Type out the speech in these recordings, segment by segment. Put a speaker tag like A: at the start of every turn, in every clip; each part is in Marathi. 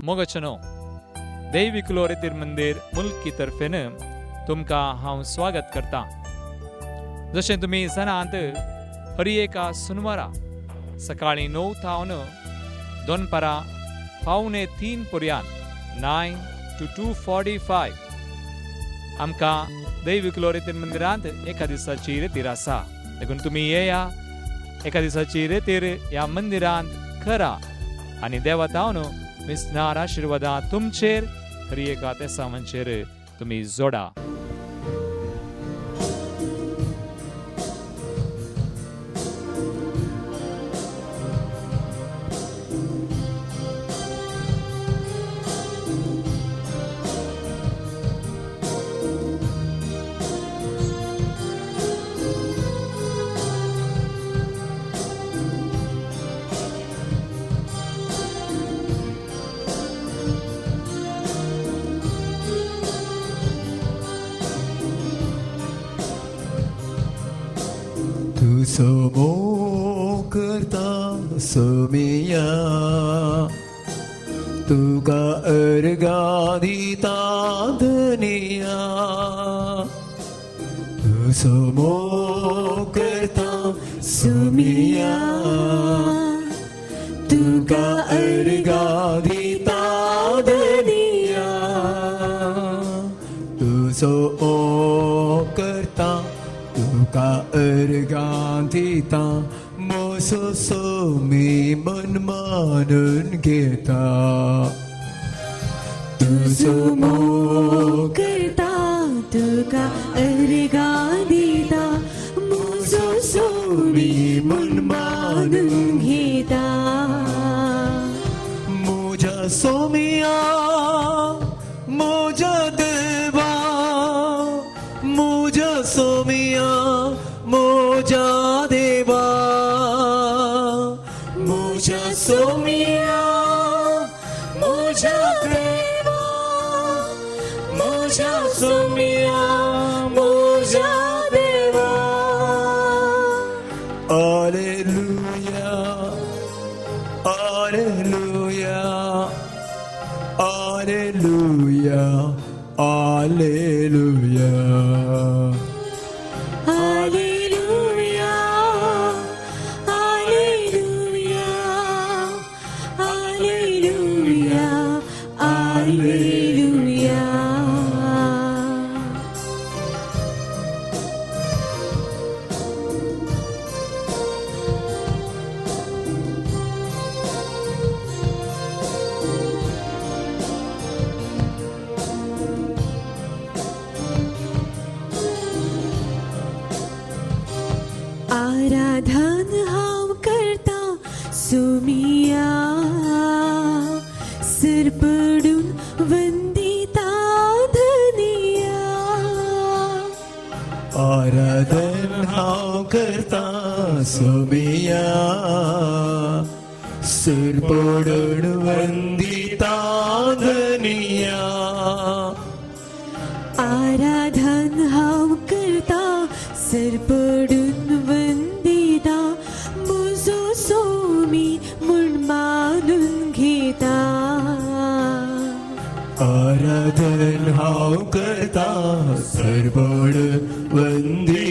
A: मोगचनो दैविक लोरेतीर मंदिर मुल्क की तर्फेन तुमकां हांव स्वागत करता। जशें तुमी जाणात, हरी एका सुनवारा सकाळीं 9 तावन दोनपारां 2:45 पर्यंत 9 to 2:45 आमकां दैविक लोरेतीर मंदिरांत एका दिसाची रेतीर आसा। देखून तुमी येया, एका दिसाची रेतीर ह्या मंदिरांत करा आनी देवतावन मिसनार आशिर्वादां तुमचेर हरी एका तेसावांचेर तुमी जोडा।
B: तू समो करता सोमिया, तुका अर्गा दिता धनिया। तू समो करता सोमिया, तुका अर्गा दिता धनिया। तू समो करता तुका अर्गां दिता, मोसो सोमी मन मानून घेता। तुजो मोग
C: करता तुका अर्गां दिता, मोसो सोमी मन मानून घेता।
B: मोजा सोमिया मोजा देवा, मोजा सोमिया मोजा देवा। मोजा सोमिया मोजा देवा, मोजा सोमिया मोजा देवा। Alleluia, Alleluia, Alleluia, Alleluia.
C: Alleluia, Alleluia, Alleluia, Alleluia. आराधन हांव करता सोमिया, सिर पडून वंदिता धनिया।
B: आराधन हांव करता सोमिया, सिर पडून वंदिता धनिया।
C: आराधन हांव करता सिर पडून वंदिता, म्हजो सोमी म्हूण मानून घेता।
B: आराधन हांव करता सिर पडून वंदिता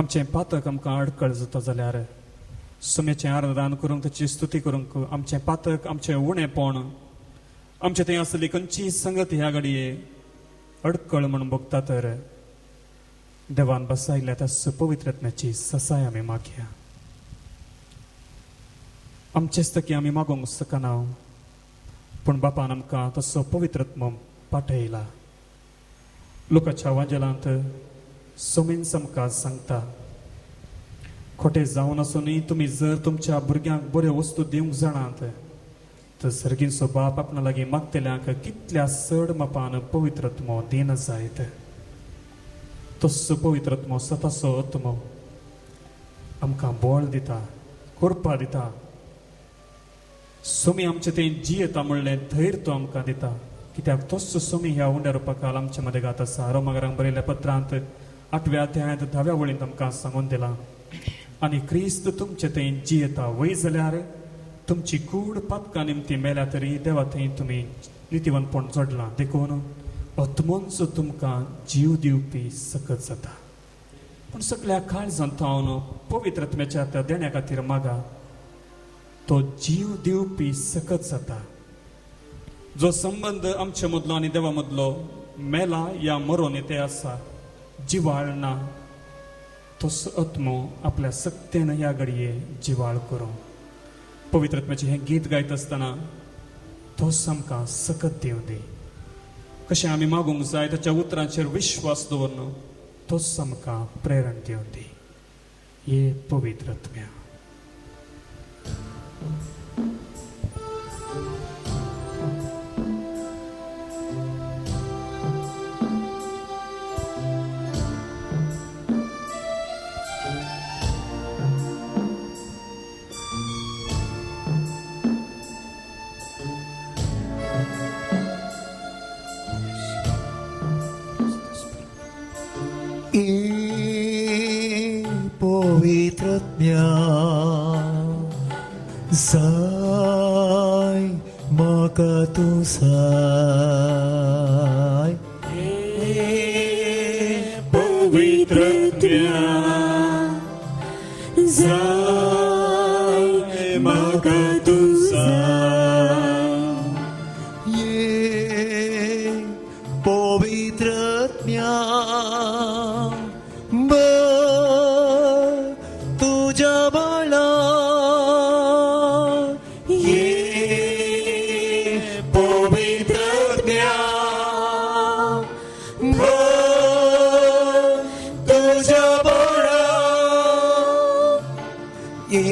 D: आमचें पातक आमकां अडकळ जाता जाल्यार सुमेचें आराधन करूंक ताची स्तुती करूंक आमचें पातक आमचें उणेंपण आमचें थंय आसली खंयची संगत ह्या घडये अडकळ म्हणून बघता तर देवान बसायल्या त्या सुपवित्रत्म्याची ससाय आमी मागया. आमचेच तकी आमी मागोंक शकना पूण बापान आमकां तसो पवित्रत्म पाठयला. लोकाच्या वांजेलांत सोमीन आमकां सांगता खोटें जावन आसुनूय तुमी जर तुमच्या भुरग्यांक बऱ्यो वस्तू दिवंक जाणात तर सर्गीचो बाप आपणा लागीं मागतल्यांक कितल्या चड मापान पवित्रत्म दिन जायत. तसो पवित्रत्म स्वताचो आत्मो आमकां बळ दिता, करपा दिता. सोमी आमचें तें जियेता म्हणलें धैर्य तो आमकां दिता. कित्याक तोच सोमी ह्या उंड्या रुपाकाल आमचे मदें घात आसा. रोमाकारांक बरयल्ल्या पत्रांत 8व्या अध्यायांत 10व्या वळींत आमकां सांगून दिलां. आनी क्रिस्त तुमचे थंय जियेता वय जाल्यार तुमची कूड पातकां निमती मेल्या तरी देवा थंय तुमी नितीवंतपण जोडलां देखून आत्मोंचो तुमकां जीव दिवपी सकत जाता. पूण सगळ्या काळजांत हांव पवित्रत्म्याच्या त्या देण्या खातीर मागा तो जीव दिवपी सकत जाता. जो संबंध आमचे मदलो आनी देवा मदलो मेला या मरोन येते आसा जिवाळ ना तोच आत्मो आपल्या सक्तेन ह्या घडये जिवाळ करूं. पवित्रत्म्याचें हें गीत गायत आसतना तोच आमकां सकत दिवं दी. कशें आमी मागूंक जाय ताच्या उतरांचेर विश्वास दवरून तोच आमकां प्रेरण दिवं दी. हे पवित्रत्म्या.
E: पवित्रत्म्या जाय म्हाका तूं जाय.
B: पवित्रत्म्या जाय म्हाका तूं जाय.
E: ये पवित्रत्म्या तुझ्या बाळा.
B: ये पवित्रत्म्या तुझ्या बाळा.
E: ये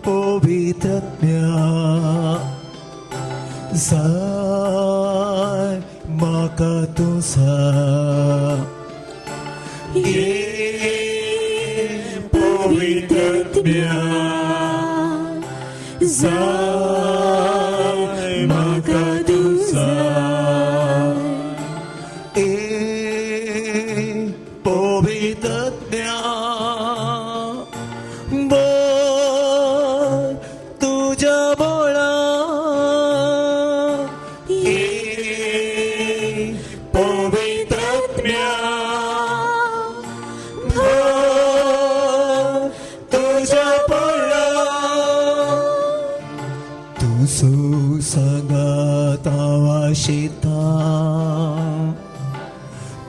E: पवित्रत्म्या जाय म्हाका तूं जाय.
B: ये पवित्रत्म्या जाय म्हाका तूं जाय.
E: ए पवित्रत्म्या तुझ्या बळा.
B: ये पवित्रत्म्या तुझ्या बळा.
E: तुझो सांगात आवाशेता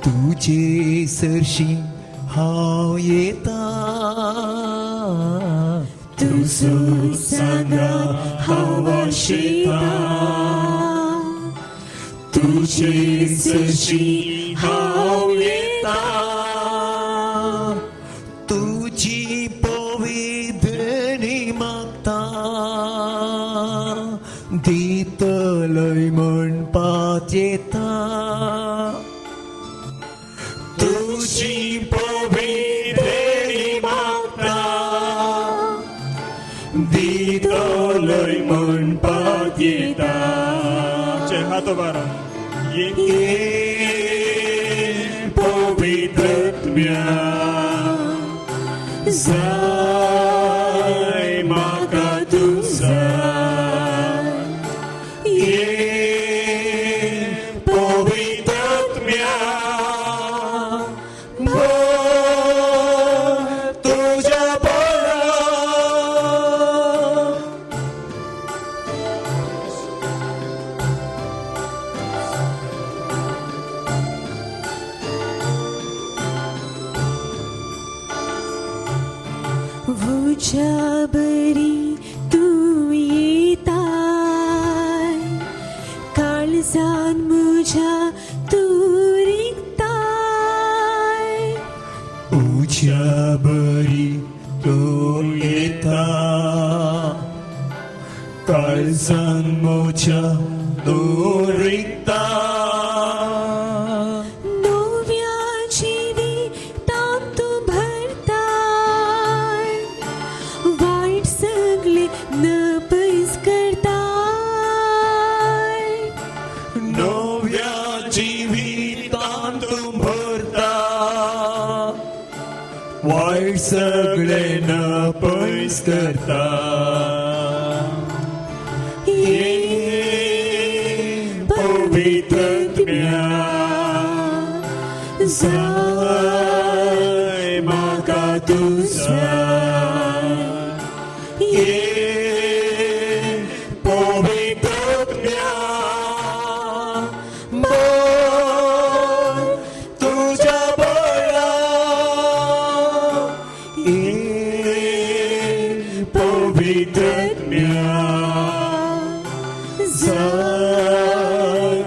E: तुझे सरशी हांव येता.
B: तुझो सांगात हांव आशेता तुझे सरशी हांव येता.
E: तुझी पवित्रणी मागता दितलय म्हणपात येता.
B: तुझी पवित्रणी मागता दितलय म्हणपाक येता.
D: हात बारा.
B: ये पवित्रत्म्या जाय म्हाका तूं जाय. ये पवित्रत्म्या
C: तुझ्या बरी तू येताय काळजान मुझ्या तू रिगताय
E: तुझ्या बरी तो येता काळजान मोच्या दोरिता
C: नव्या जिवितांत तू भरताय वाईट सगळे नपैस करताय
E: नव्या जिवितांत भरता वाईट सगळे न पैस करता
C: ये
E: पवित्रत्म्या जाय म्हाका तुझा ये पवित्रत्म्या बोल तुझ्या बळा ये पवित्रत्म्या जाय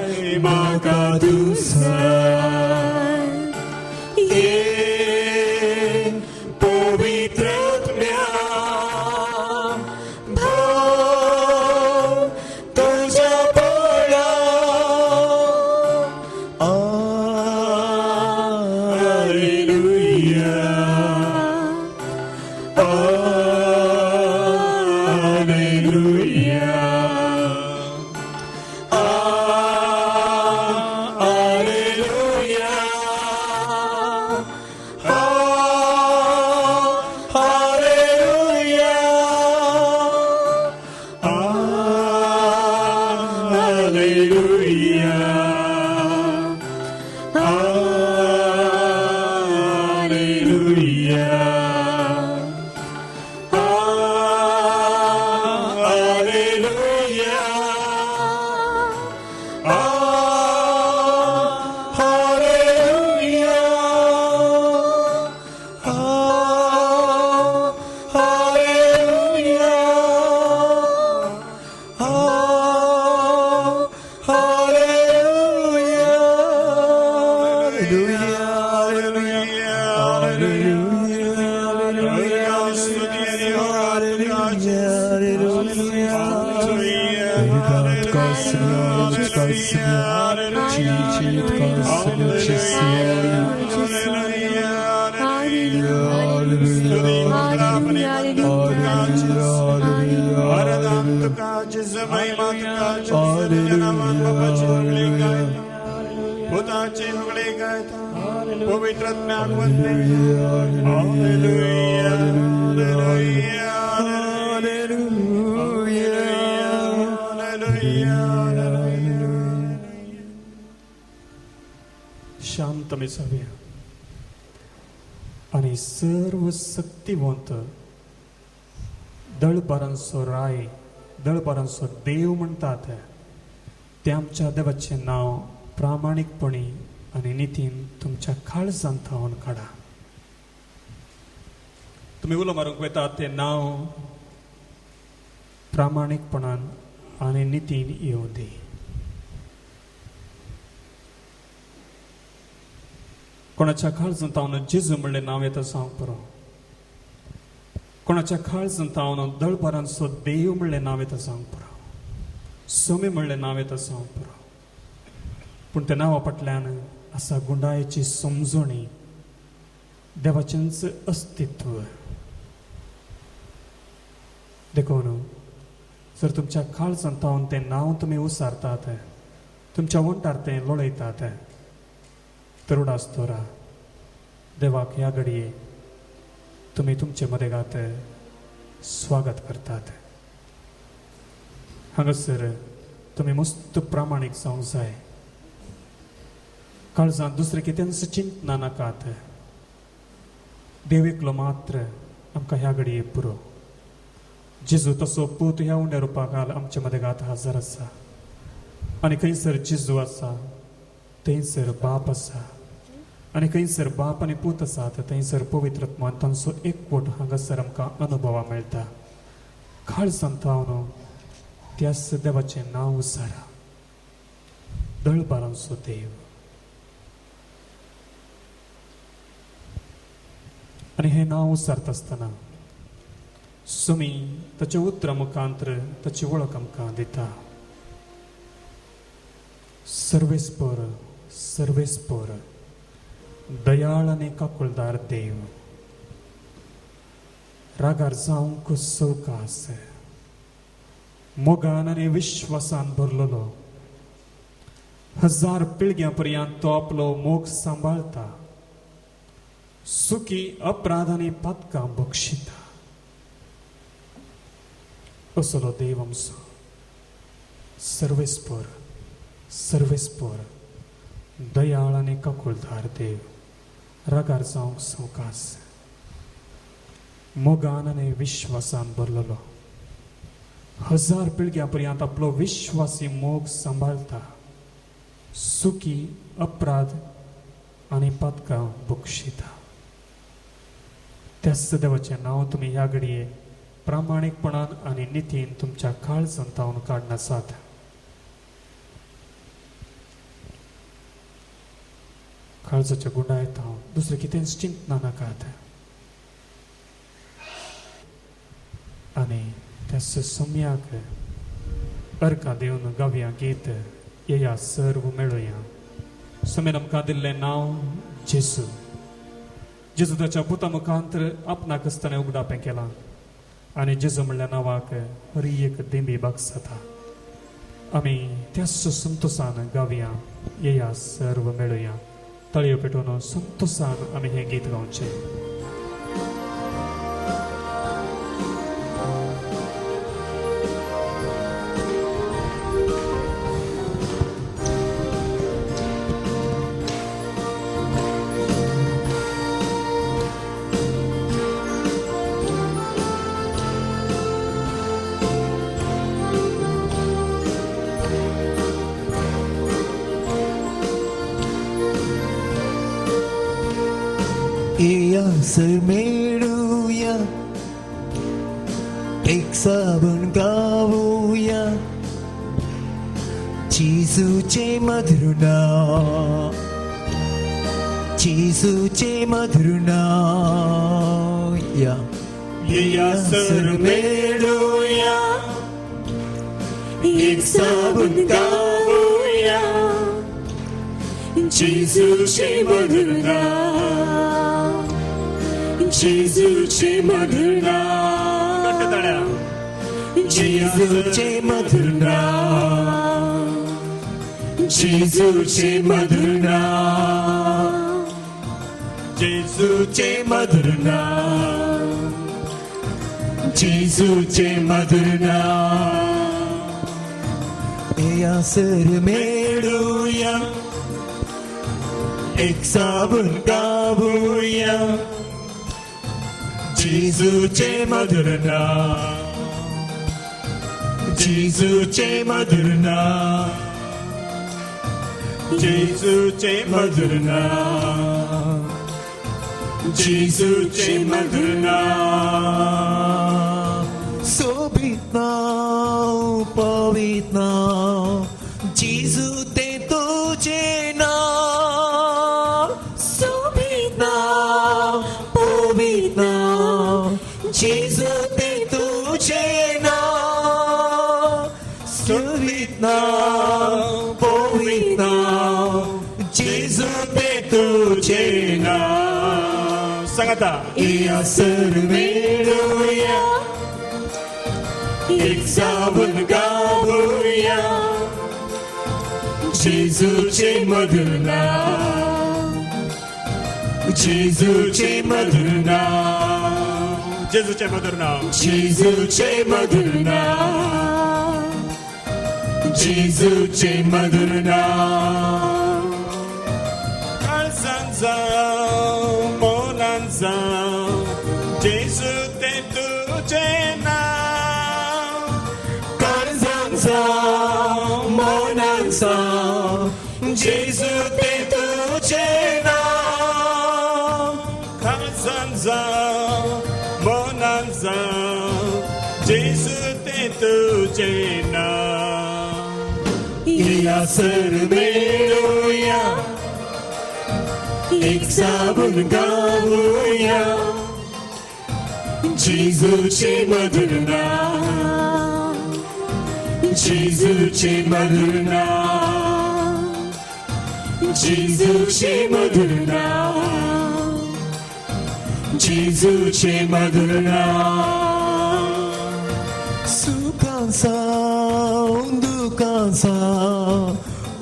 E: म्हाका तुझा ये पवित्रत्म्या भाव तुझ्या बळा हालेलुया हालेलुया
D: शांत जाऊया आणि सर्व शक्तिवंत दळबारांचो राय दळबारांचो देव म्हणतात ते आमच्या देवाचे नाव प्रामाणिकपणी आणि नितीन तुमच्या काळजांत थावून काढा. तुम्ही उलो मारूंक वयतात ते नाव प्रामाणिकपणान आणि नितीन येऊ दे. कोणाच्या काळजांत हांव जेजू म्हणलें नांव येता सांग पुरो. कोणाच्या काळजांत हांव दळबारांचो देव म्हणलें नांव येता सांग पुरो. सोमे म्हणलें नांव येता सांग पुरो. पूण त्या नांवा फाटल्यान आसा गुंडायेची समजणी देवाचेंच अस्तित्व. देखून जर तुमच्या काळजांत हांव तें नांव तुमी उसारतात तुमच्या वंटार तें लोळयतात तर उडासतोरा देवाक ह्या घडये तुम्ही तुमचे मदेगात स्वागत करतात. हांगासर तुम्ही मस्त प्रामाणीक जावंक जाय. काळजांत दुसरें कितेंच चिंतना नाकात. देव एकलो मात्र आमकां ह्या घडये पुरो. जेजू तसो पूत ह्या उंड्या रुपाक आमचे मदेगात हजर आसा आनी खंयसर जेजू आसा थंयसर बाप आसा. आनी खंयसर बाप आनी पूत आसात थंयसर पवित्रत्मान तांचो एकवट हांगासर आमकां अनुभवा मेळटा. काळ संतावन त्याच देवाचें नांव उसारा, दळबारांचो देव. आनी हें नांव उसारता आसतना सुमी ताच्या उतरा मुखांतर ताची वळख आमकां दिता. सर्वेस्पर सर्वेस्पर दयाळ आनी काकुळदार देव, रागार जावंक सवकास, मोगान आनी विश्वासान भरलेलो, 1000 पिळग्यां पर्यंत तो आपलो मोग सांबाळता, सुखी अपराध आनी पातकां बक्षिता. असलो देव आमचो सर्वेस्पर सर्वेस्पर दयाळ आनी काकुळदार देव, रागार जावंक सवकास, मोगान आनी विश्वासान भरलेलो, 1000 पिळग्यां पर्यंत आपलो विश्वासी मोग सांबाळता, सुखी अपराध आनी पातकां बक्षिता. त्याच देवाचें नांव तुमी ह्या घडये प्रामाणीकपणान आनी नितीन तुमच्या काळ संतावन काडनासात. काळजाच्या गुंडायत हांव दुसरें कितेंच चिंतना नाकात. आनी त्या सम्याक अर्कां दिवन गावया गीत येया सर्व मेळुया. समेन आमकां दिल्लें नांव जेजू. जेजू ताच्या पुता मुखांतर आपणाक आसतना उगडापें केलां आनी जेजू म्हणल्या नांवाक हरी एक दिंबी बागसता. आमी त्याच संतोशान गावया येया सर्व मेळुया. तळयो पेटोवन संतोशान आमी हें गीत गावचें.
E: सर मेळूया, एक साबण गावूया, जेजूचे मधुर नाव, जेजूचे मधुर नाव. या सर मेळूया, एक साबण गावूया, जेजूचे मधुर नाव, जेजूचे मधुर नाव, जेजूचे मधुर नाव, जेजूचे मधुर नाव, जेजूचे मधुर नाव, जेजूचे मधुर नाव. या सर मेळूया, एक साबण गावूया, जेजूचे मधुर नाव, जेजूचे मधुर नाव, जेजूचे मधुर नाव, जेजूचे मधुर नाव. सोबीत नाव, पवित्र नाव, जेजू ते तुझे नाव. सोबीत नाव, पवित्र नाव, जेजू ते तुझे नाव. सोबीत नाव, पवित्र नाव, जेजू ते तुझे नाव. सांगता या सर मेळूया, एक साबण गावूया, जेजूचे मधुर नाव, जेजूचे मधुर नाव, जेजूचे मधुर नाव, जेजूचे मधुर नाव, जेजूचे मधुर नाव. काळजान जावं मोलान जावं, जेजू ते तुझे नाव. काळजान जावं मोलान जावं, जेजू ते तुझे नाव.
B: या सर मिळूया एक साबण गाऊया जेजूचे मधुर नाम जेजूचे मधुर नाम जेजूचे मधुर नाम जेजूचे मधुर नाम सुखांचा दुखांचा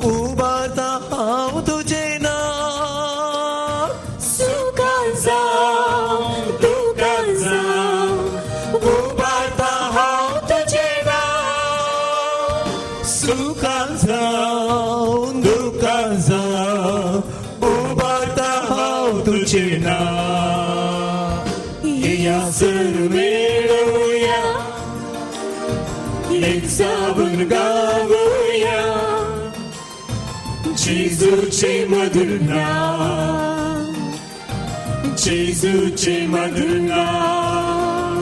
B: उभारता हांव तुझे नाम सुखांचा दुखांचा उभारता हांव तुझे नाम सुखांचा दुखांचा उभारता हांव तुझे नाम या सर मिळूया एक साबण गाऊया जेजूचे मधुर नाम जेजूचे मधुर नाम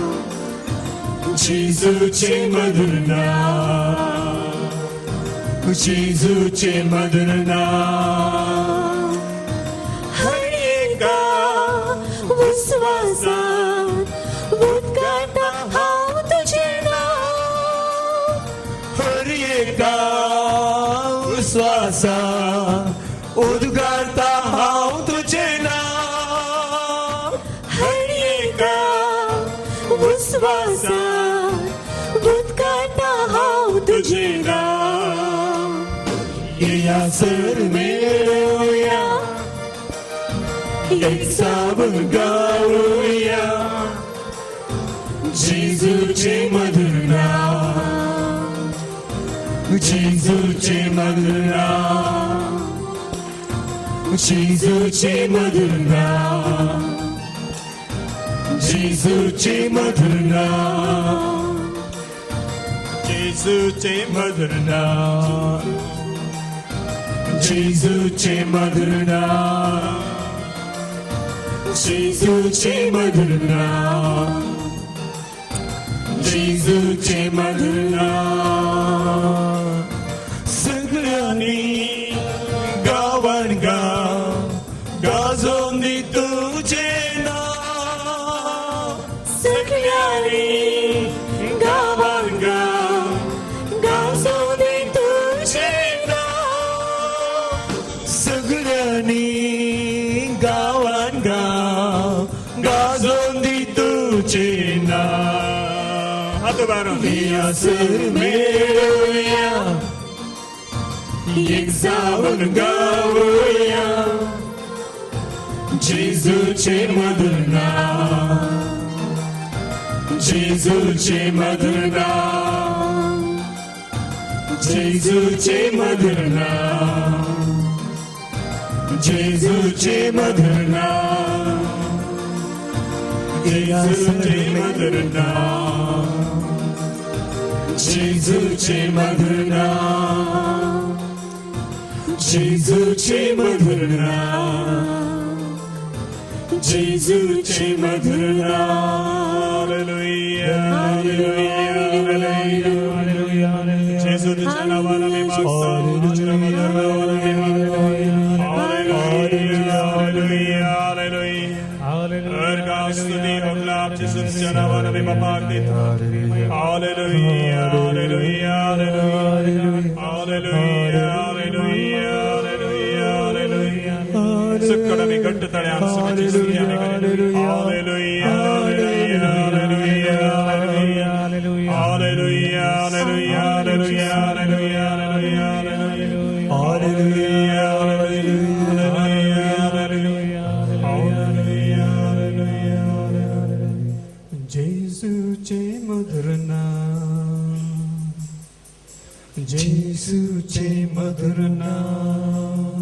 B: जेजूचे मधुर नाम जेजूचे मधुर नाम हर एका विश्वासात उद्गारता हांव तुझे नाम हर एका विश्वासात उद्गारता हांव तुझे नाम हर एका विश्वासात उद्गारता हांव तुझे नाम या सर मिळूया एक साबण गाऊया जेजूचे मधुर नाम जेजूचे मधुर नाम जेजूचे मधुर नाम जेजूचे मधुर नाम जेजूचे मधुर नाम जेजूचे मधुर नाम जेजूचे मधुर नाम जेजूचे मधुर नाम सगळ्यांनी गावान गाव गाजोन दी तुझे नाम सगळ्यांनी गावान गाव गाजोन दी तुझे नाम सगळ्यांनी गावान गाव गाजोन दी तुझे नाम हात बारून या सर मिळूया एक साबण गाऊया जेजूचे मधुर नाम जेजूचे मधुर नाम जेजूचे मधुर नाम जेजूचे मधुर नाम जेजूचे मधुर नाम जेजूचे मधुर नाम जेजूचे मधुर नाम जेजूचे मधुर नाम हालेलुया हालेलुया हालेलुया जेजू तुझ्या नावाने मी मागतो तुझ्या नावाने मी मागतो हालेलुया हालेलुया हालेलुया हर का स्तुति बदलाव जेजू तुझ्या नावाने मी मागतो हालेलुया हालेलुया हालेलुया हालेलुया सुखड मी घट्ट तळ्यान सुखाची स्तुती आम्ही करीन hallelujah hallelujah hallelujah hallelujah hallelujah hallelujah hallelujah hallelujah hallelujah hallelujah जेजूचे मधुर नाम जेजूचे मधुर नाम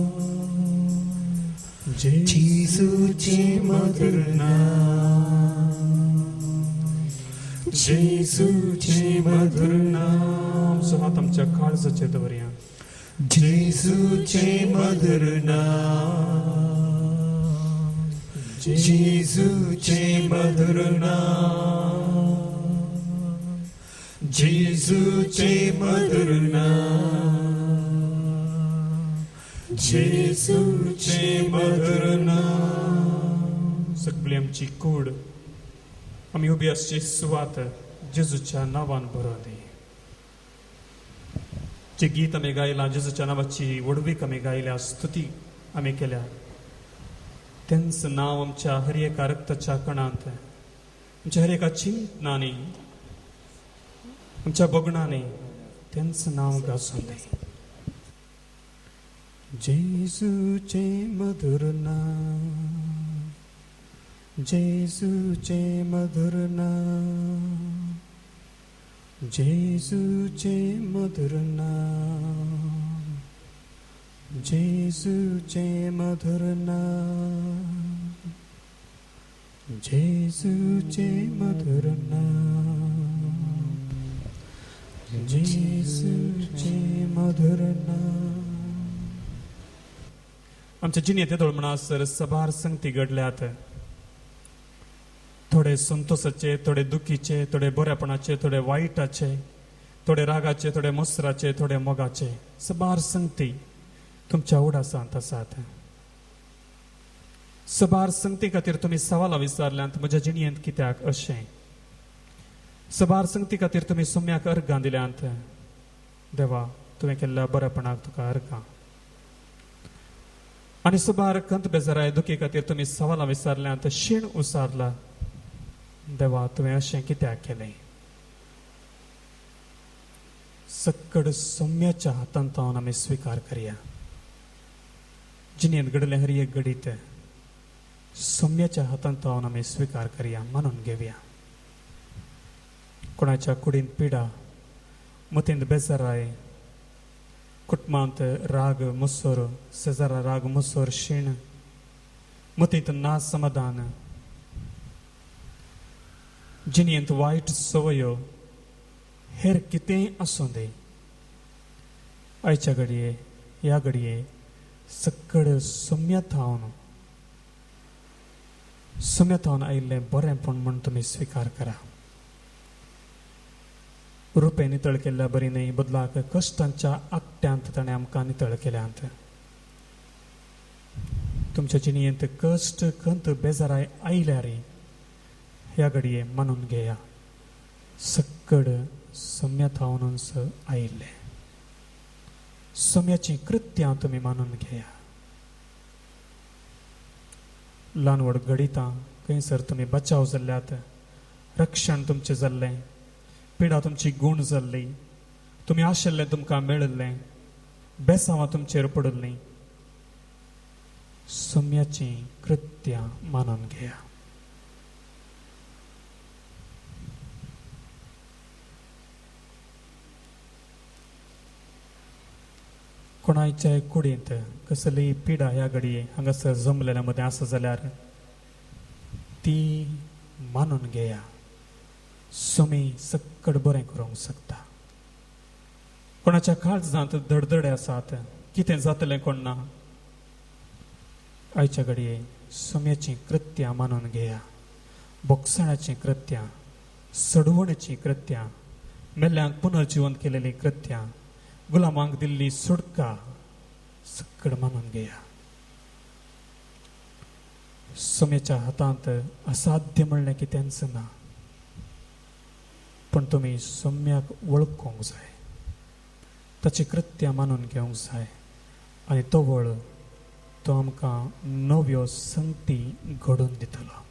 B: जेजूचे मधुर नाम जेजूचे मधुर नाम सुमा तुमच्या काळजाचे दवरया जेजूचे मधुर नाम जेजूचे मधुर नाम जेजूचे मधुर नाम जेजूचे मधुर नाम. सगळी आमची कूड आम्ही उभी असची सुवात जेजूच्या नावान बरोव दी. जे गीत आम्ही गायला जेजूच्या नावाची वडवीक आम्ही गायल्या, स्तुती आम्ही केल्या, त्यांचं नाव आमच्या हर एका रक्ताच्या कणांत, आमच्या हर एका चिंतनाने, आमच्या बगणाने त्यांचं नाव गाजून दे. जेजूचे मधुर नाम, जेजूचे मधुर नाम, जेजूचे मधुर नाम, जेजूचे मधुर नाम, जेजूचे मधुर नाम, जेजूचे मधुर नाम. आमच्या जिणेत येदोळ म्हणसर सभार संगती घडल्यात. थोडे संतोषाचे, थोडे दुखीचे, थोडे बऱ्यापणाचे, थोडे वाईटाचे, थोडे रागाचे, थोडे मसराचे, थोडे मोगाचे सभार संगती तुमच्या उडासांत आसात. सभार संगती खातीर तुम्ही सवालां विचारल्यांत म्हज्या जिणयेंत कित्याक अशें. सभार संगती खातीर तुम्ही सोम्याक अर्गां दिल्यांत. देवा, तुवें केल्ल्या बऱ्यापणाक तुका अर्गां. आनी सभार कंत बेजाराय दुखी खातीर तुम्ही सवालां विचारल्यांत, शीण उसारला. देवा, तुवें अशें कित्याक केलें. सक्कड सौम्याच्या हातांत हांव आमी स्विकार करया. जिणेंत घडलें हर एक घडीत सौम्याच्या हातांत हांव आमी स्विकार करया, मानून घेवया. कोणाच्या कुडींत पिडा, मतींत बेजाराय, कुटुंबांत राग मुसोर, शेजारा राग मुसोर, शीण, मतींत ना समाधान, जिणयेंत वायट सवयो, हेर कितेंय आसूं दी, आयच्या घडये ह्या घडये सक्कड सौम्यात हावन आयिल्लें बरेंपण म्हूण तुमी स्विकार करा. रुपे नितळ केल्ल्या बरी न्ही, बदलाक कश्टांच्या आकट्यांत ताणें आमकां नितळ केल्यांत. तुमच्या जिणयेंत कश्ट, खंत, बेजाराय आयल्यार ह्या घडये मानून घेया. सक्कड सौम्यात हावनूच आयिल्ले. सौम्याची कृत्यां तुमी मानून घेया. ल्हान व्हड घडितां खंयसर तुमी बचाव जाल्ल्यात, रक्षण तुमचें जाल्लें, पिडा तुमची गूण जाल्ली, तुमी आशिल्लें तुमकां मेळिल्लें, बेसांवां तुमचेर पडिल्लीं, सौम्याची कृत्यां मानून घेया. कोणाच्याय कुडींत कसलीय पिडा ह्या घडये हांगासर जमलेल्या मदें आसा जाल्यार ती मानून घेया. सोमी सक्कड बरें करूंक शकता. कोणाच्या काळजांत धडधडे आसात, कितें जातलें कोण ना, आयच्या घडये सोम्याची कृत्यां मानून घेया. बोगसणाची कृत्यां, सडवणेची कृत्यां, मेल्ल्यांक पुनर्जीवन केलेली कृत्यां, गुलामांक दिल्ली सुटका सक्कड मानून घेया. सोम्याच्या हातांत असाध्य म्हणलें कितेंच ना, पण तुमी सौम्याक वळखूंक जाय, ताची कृत्यां मानून घेवंक जाय, आनी तो वळ तो आमकां नव्यो संगती घडोवन दितलो.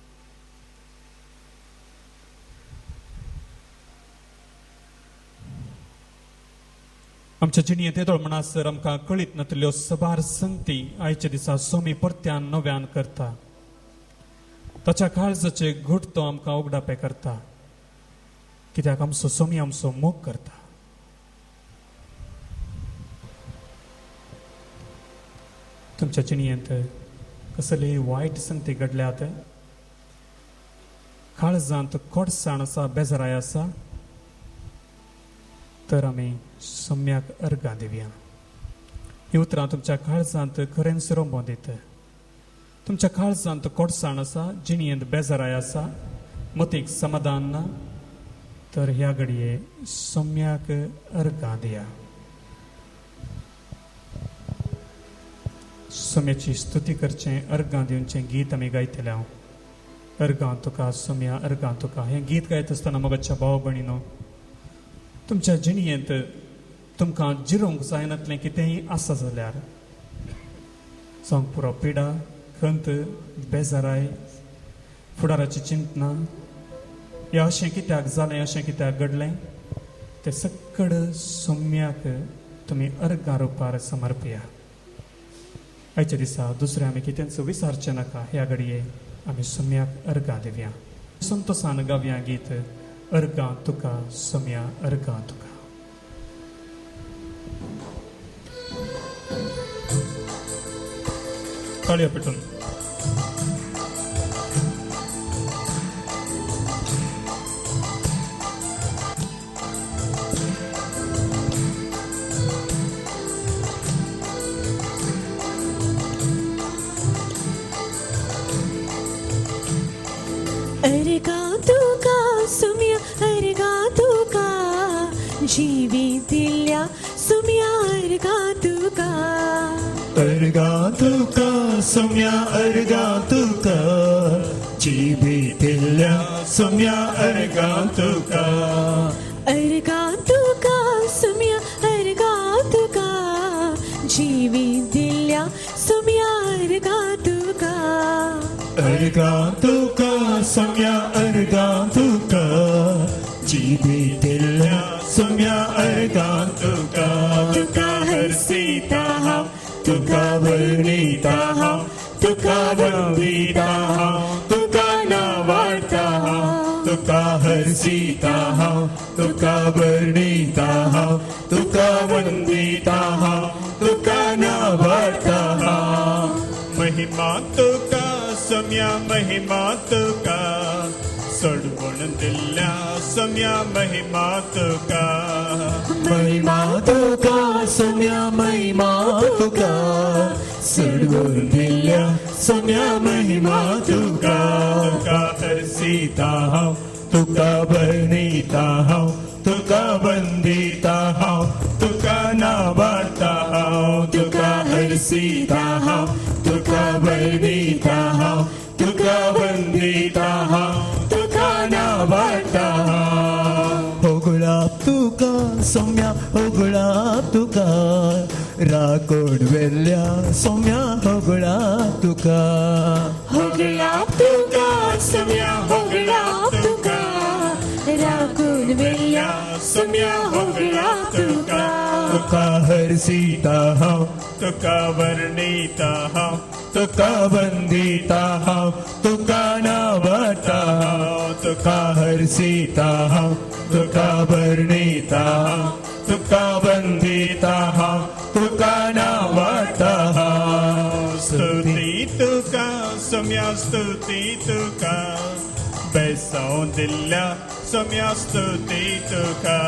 B: आमच्या जिणयेंत येदोळ म्हणसर आमकां कळीत नातल्यो सभार संगती आयच्या दिसा सोमी परत्यान नव्यान करता. ताच्या काळजाचे घुट तो आमकां उगडापे करता, कित्याक आमचो सोमी आमचो मोग करता. तुमच्या जिणयेंत कसलीय वायट संगती घडल्यात, काळजांत कोडसाण आसा, बेजाराय आसा, तर आमी सौम्याक अर्गां दिवया. ही उतरां तुमच्या काळजांत खरेंच रोंबों दित. तुमच्या काळजांत कोडसाण आसा, जिणयेंत बेजाराय आसा, मतीक समाधान ना, तर ह्या घडये सौम्याक अर्गां दिया. सोम्याची स्तुती करचें अर्गां दिवचें गीत आमी गायतले हांव. अर्गां तुका सोम्या अर्गां तुका हें गीत गायत आसतना मोगाच्या भाव भयणीनो, तुमच्या जिणयेंत तुमकां जिरोंक जायनातलें कितेंय आसा जाल्यार जावं पुरो पिडा, खंत, बेजाराय, फुडाराची चिंतना, हें अशें कित्याक जालें, अशें कित्याक घडलें, तें सकड सोम्याक तुमी अर्गां रुपार समर्पया. आयच्या दिसा दुसरें आमी कितेंच विचारचें नाका. ह्या घडये आमी सोम्याक अर्गां दिवया. संतोशान गावया गीत अर्गां तुका सोम्या अर्गां तुका. ताळयो पेटून
C: अर्गा तुका सोम्या अर्गा तुका जिवीत दिल्या सोम्या अर्गा तुका.
E: अर्गा तुका सोम्या अर्गा तुका जिवीत दिल्या सोम्या अर्गा तुका.
C: अर्गा तुका सोम्या अर्गा तुका जिवीत दिल्या सोम्या अर्गा तुका.
E: अर्गा तुका सोम्या अर्गा तुका जिवीत दिल्या सोम्या अर्गा तुका. तुका हरसीता हांव, तुका वर्णिता हांव, तुका वंदिता हांव, तुका नावाडटा हांव. तुका हरसीता हांव, तुका वर्णिता हांव, तुका वंदिता हांव, तुका नावाडटा हांव. महिमा तुका सोम्या महिमा तुका सोडवून दिल्या सोम्या महिमा तुका. महिमा तुका सोम्या महिमा तुका सोडवून दिल्या सोम्या महिमा तुका. तुका हरसीता हांव, तुका वर्णिता हांव, तुका वंदिता हांव, तुका नावाडटा हांव. तुका हरसीता हांव, तुका वर्णिता हांव, तुका वंदिता हांव, तुका नावाडटा हांव.
F: होगळाप तुका सोम्या होगळाप तुका राकोड वेल्ल्या सोम्या होगळाप तुका.
C: होगळाप तुका सोम्या होगळाप तुका राखून वेल्या सोम्या होगळाप तुका.
E: तुका हरसीता हांव, तुका वर्णिता हांव, तुका वंदिता हांव, तुका नावाडटा हांव. तुका हरसीता हांव, तुका वर्णिता हांव, तुका वंदिता हांव, तुका नावाडटा हांव. स्तुती तुका सोम्या स्तुती तुका बेसांव दिल्या सोम्या स्तुती तुका.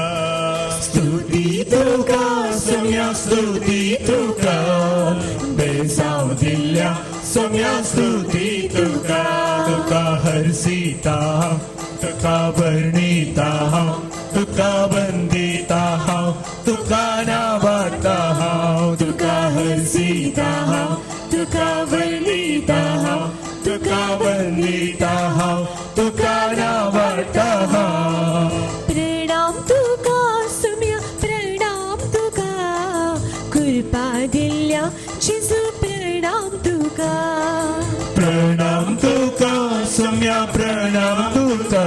E: स्तुती तुका सोम्या स्तुती तुका बेसांव दिल्या सोम्या स्तुती तुका. तुका हरसीता हांव, तुका वर्णिता हांव, तुका वंदिता हांव, तुका नावाडटा हांव. तुका हरसीता हांव, तुका वर्णिता हांव, तुका वंदिता हांव, तुका नावाडटा हांव.
C: प्रणाम तुका सोम्या प्रणाम तुका कृपा दिल्या जेजू प्रणाम तुका.
E: प्रणाम तुका सोम्या प्रणाम तुका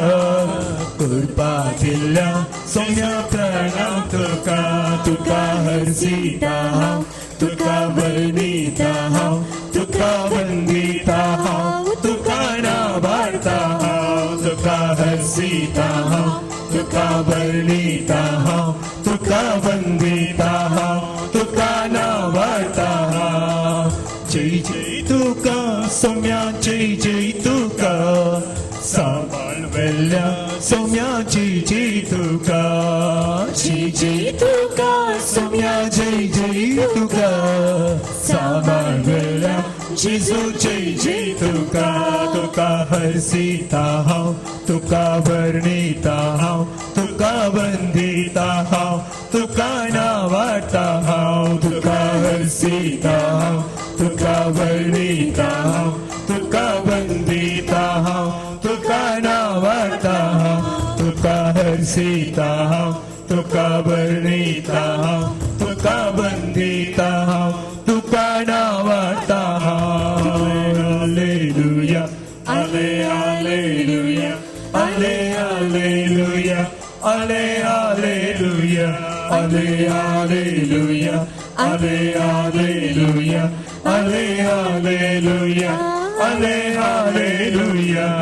E: कृपा दिल्या सोम्या प्रणाम तुका. तुका हरसीता हांव, तुका वर्णिता हांव, तुका वंदिता हांव, तुका नावाडटा हांव. तुका हरसीता हांव, तुका वर्णिता हांव, तुका वंदिता हांव, तुका नावाडटा हांव. जय जय तुका सोम्या जय जय तुका सांबाळ वेल्या सोम्या जय जय तुका. जय जय तुका सोम्या जय जय तुका सांबाळ वेल्या जेजू जय जय तुका. तुका हरसीता हांव, तुका वर्णिता हांव, तुका वंदिता हांव, तुका नावाडटा हांव. तुका हरसीता हांव, तुका वळीता हांव तुका वंदिता हांव तुका नावाता हांव तुका हरसिता हांव तुका वळीता हांव तुका वंदिता हांव तुका नावाता हांव हालेलुया आले हालेलुया आले हालेलुया आले हालेलुया आले हालेलुया आले हालेलुया आले हालेलुया आले हालेलुया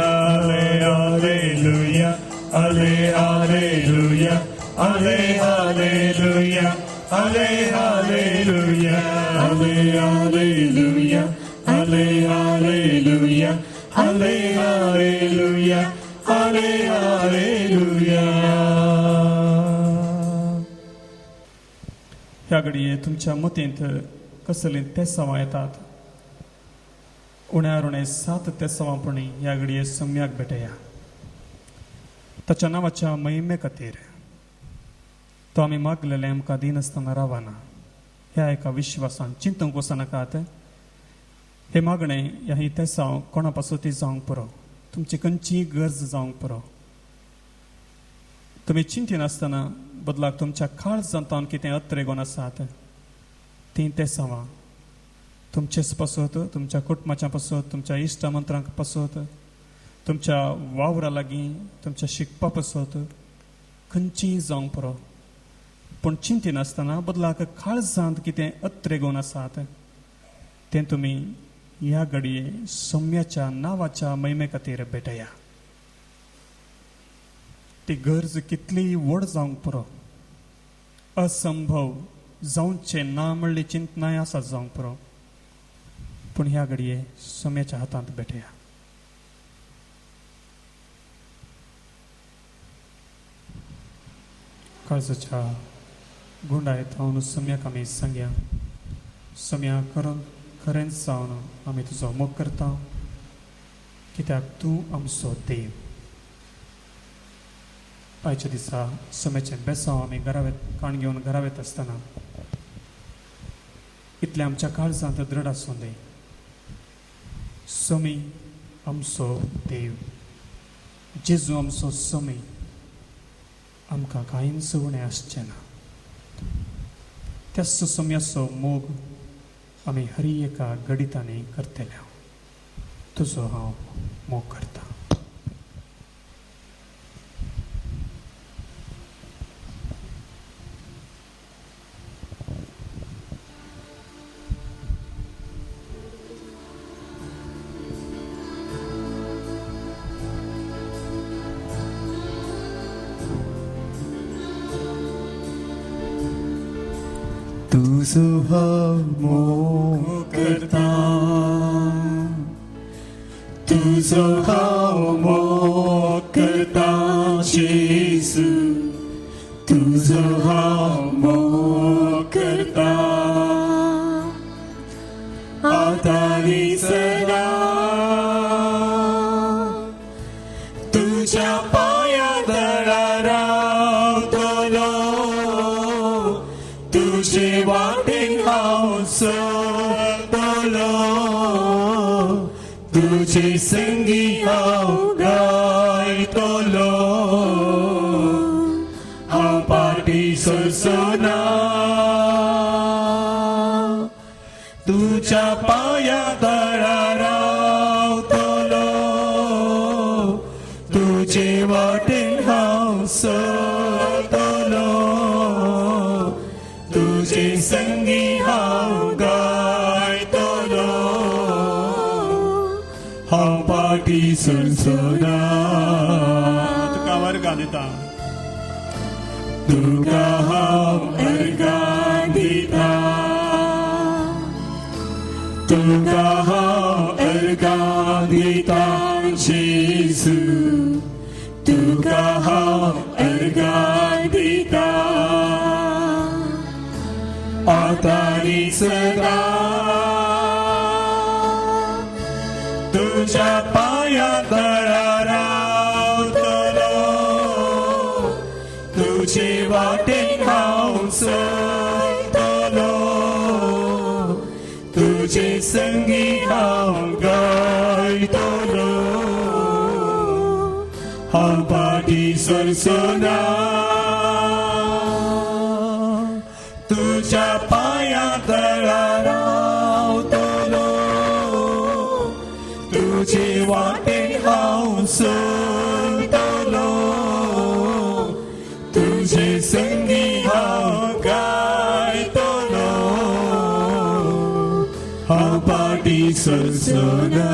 E: आले हालेलुया आले हालेलुया आले हालेलुया आले हालेलुया आले हालेलुया आले हालेलुया आले हालेलुया.
D: ह्या घडये तुमच्या मतींत कसले तेसावां येतात. उण्यार उणे 7 तेसावांपणी ह्या घडये सम्याक भेटया. ताच्या नांवाच्या महिमे खातीर तो आमी मागलेले आमकां दिनासतना रावना. ह्या एका विश्वासान चिंतूंक वचनाकात. हे मागणे ह्या ही तेसांव कोणा पासून ती जावंक पुरो. तुमची खंयचीय गरज जावंक पुरो. तुमी चिंतिनासतना बदलाक तुमच्या काळजांतान कितें अत्रेगोन आसात ती तेसावां तुमचेच पासत तुमच्या कुटुंबाच्या पासत तुमच्या इश्टमंत्रांक पासत तुमच्या वावरा लागीं तुमच्या शिकपा पासत खंयचीय जावंक पुरो. पूण चिंतिनासतना बदलाक काळजांत कितें अत्रेगोन आसात तें तुमी ह्या घडये सौम्याच्या नांवाच्या महिमे खातीर भेटया. ती गरज कितलीय व्हड जावंक पुरो. असंभव जावचे ना म्हणली चिंतनाय आसा जावंक पुरो. पूण ह्या घडये सौम्याच्या हातांत भेटया. काळजाच्या गुंडायत हांव सम्याक आमी सांगया. सम्या खरेंच जावन आमी तुजो मोग करता कित्याक तूं आमचो देव. आयच्या दिसा सम्याचें बेसांव आमी काण घेवन घरा वयता आसतना इतलें आमच्या काळजांत दृढ आसूं दी. समी आमचो देव जेजू आमचो समी आमकां कांयच उणें आसचें ना. त्याच सम्याचो मोग आमी हरी एका घडितांनी करतले. तुजो हांव मोग करता.
F: तुझो हांव मोग करता तुझो हांव मोग करता जेजू तुझो हांव मोग करता आतांनी सदा तुझ्या पांया तळार रावतलो तुझे वाटेन हांव चलतलो तुझे संगी हांव गायतलो हांव पाटी सोंसना तुझ्या पांया तळार रावतलो तुझे वाटेन हांव चलतलो तुझे संगी हांव गायतलो हांव पाटी सोंसना
D: तुका वर्गा दिता
F: तुका हांव अर्गां दिता तुका हांव अर्गां दिता जेजू तुका हांव अर्गां दिता आतांनी सदा तुझ्या पांया तळार रावतलो तुझे वाटेन हांव चलतलो तुझे संगी हांव गायतलो हांव पाटी सरसना तुझ्या पाया तळा रावतलो तुझे वाटेन हांव चलतलो तुझे संगी हांव गायतलो हांव पाटी सरसना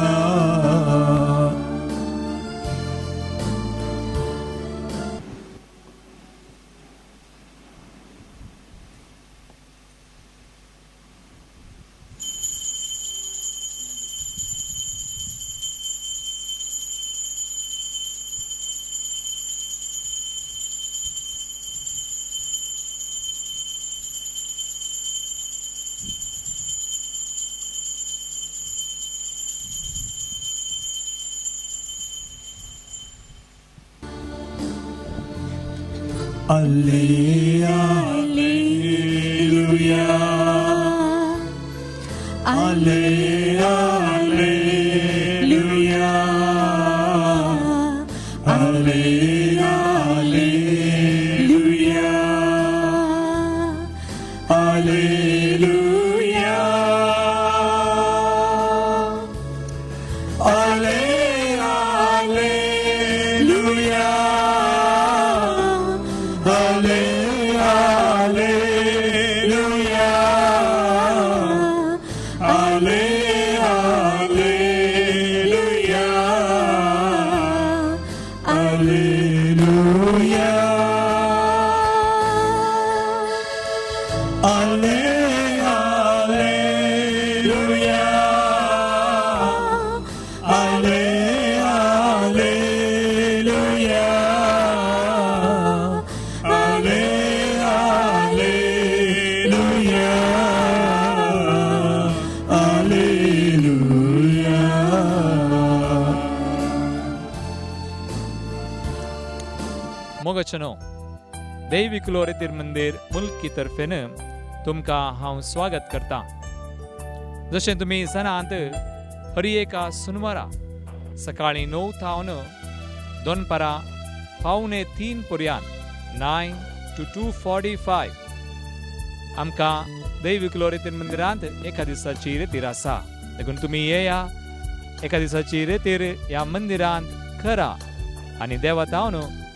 F: Alleluia, Alleluia, Alleluia, Alleluia, Alleluia.
A: मोगचनो दैविक लोरेतीर मंदिर मुल्की तर्फेन तुमकां हांव स्वागत करता. जशें तुमी सणांत हर एका सुनवारा सकाळीं 9 थावन दनपारां 2:45 पर्यंत 9 to 2:45 आमकां दैविक लोरेतीर मंदिरांत एका दिसाची रेतीर आसा. देखून तुमी येया, एका दिसाची रेतीर ह्या मंदिरांत करा आनी देवातावन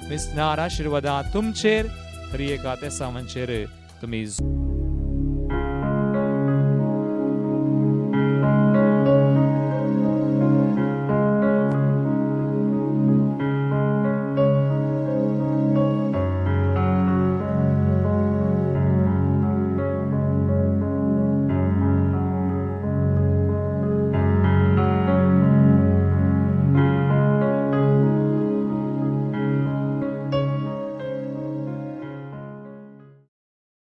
A: मिसनार आशिर्वादां तुमचेर हर एका तेसांवांचेर तुमी